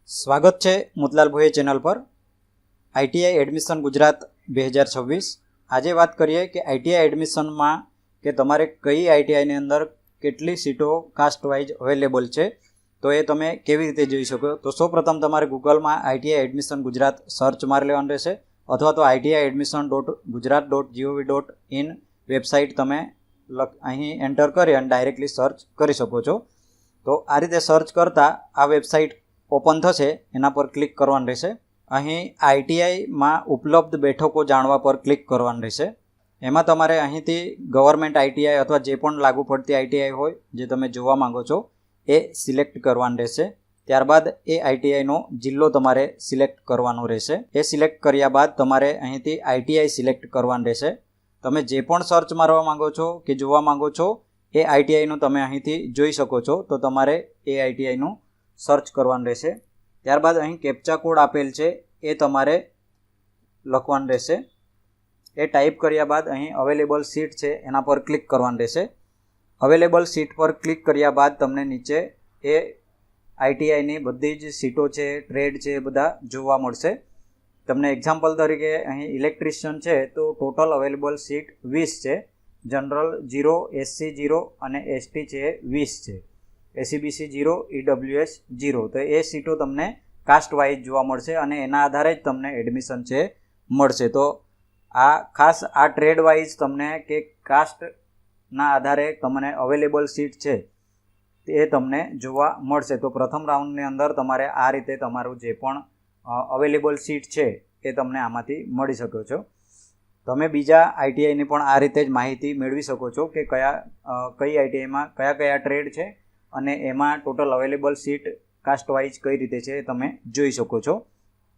સ્વાગત છે મોતીલાલ ભોઈએ ચેનલ પર. ITI admission Gujarat 2026. આજે વાત કરીએ કે આઈટીઆઈ એડમિશનમાં કે તમારે કઈ આઈટીઆઈની અંદર કેટલી સીટો કાસ્ટ વાઇઝ અવેલેબલ છે, તો એ તમે કેવી રીતે જોઈ શકો. તો સૌપ્રથમ તમારે ગૂગલમાં આઈટીઆઈ એડમિશન ગુજરાત સર્ચ મારી લેવાનું રહેશે, અથવા તો ITI-admission.gujarat.gov.in વેબસાઇટ તમે અહીં એન્ટર કરી અને ડાયરેક્ટલી સર્ચ કરી શકો છો. તો આ રીતે સર્ચ કરતાં આ વેબસાઇટ ઓપન થશે, એના પર ક્લિક કરવાનું રહેશે. અહીં આઈટીઆઈમાં ઉપલબ્ધ બેઠકો જાણવા પર ક્લિક કરવાનું રહેશે. એમાં તમારે અહીંથી ગવર્મેન્ટ આઈટીઆઈ અથવા જે પણ લાગુ પડતી આઈટીઆઈ હોય જે તમે જોવા માંગો છો એ સિલેક્ટ કરવાનું રહેશે. ત્યારબાદ એ આઈટીઆઈનો જિલ્લો તમારે સિલેક્ટ કરવાનો રહેશે. એ સિલેક્ટ કર્યા બાદ તમારે અહીંથી આઈટીઆઈ સિલેક્ટ કરવાનું રહેશે. તમે જે પણ સર્ચ મારવા માંગો છો કે જોવા માંગો છો એ આઈટીઆઈનું તમે અહીંથી જોઈ શકો છો. તો તમારે એ આઈટીઆઈનું સર્ચ કરવાનું રહેશે. ત્યારબાદ અહીં કેપ્ચા કોડ આપેલ છે એ તમારે લખવાનું રહેશે. એ ટાઈપ કર્યા બાદ અહીં અવેલેબલ સીટ છે એના પર ક્લિક કરવાનું રહેશે. અવેલેબલ સીટ પર ક્લિક કર્યા બાદ તમને નીચે એ આઈટીઆઈની બધી જ સીટો છે, ટ્રેડ છે, એ બધા જોવા મળશે. તમને એક્ઝામ્પલ તરીકે અહીં ઇલેક્ટ્રિશિયન છે તો ટોટલ અવેલેબલ સીટ 20 છે. જનરલ 0, એસસી 0 અને એસટી છે 20 છે. SEBC 0, EWS 0. તો એ સીટો તમને કાસ્ટ વાઇઝ જોવા મળશે અને એના આધારે જ તમને એડમિશન છે મળશે. તો આ ખાસ આ ટ્રેડ વાઇઝ તમને કે કાસ્ટના આધારે તમને અવેલેબલ સીટ છે એ તમને જોવા મળશે. તો પ્રથમ રાઉન્ડની અંદર તમારે આ રીતે તમારું જે પણ અવેલેબલ સીટ છે એ તમને આમાંથી મળી શકો છો. તમે બીજા આઈટીઆઈની પણ આ રીતે જ માહિતી મેળવી શકો છો કે કઈ આઈટીઆઈમાં કયા ટ્રેડ છે અને એમાં total available seat caste wise કઈ રીતે છે એ તમે જોઈ શકો છો.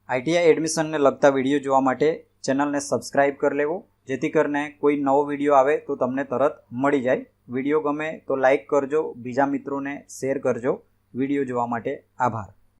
આઈટીઆઈ એડમિશનને લગતા વિડીયો જોવા માટે ચેનલને સબસ્ક્રાઈબ કરી લેવો, જેથી કરીને કોઈ નવો વિડીયો આવે તો તમને તરત મળી જાય. વિડીયો ગમે તો લાઈક કરજો, બીજા મિત્રોને શેર કરજો. વિડીયો જોવા માટે આભાર.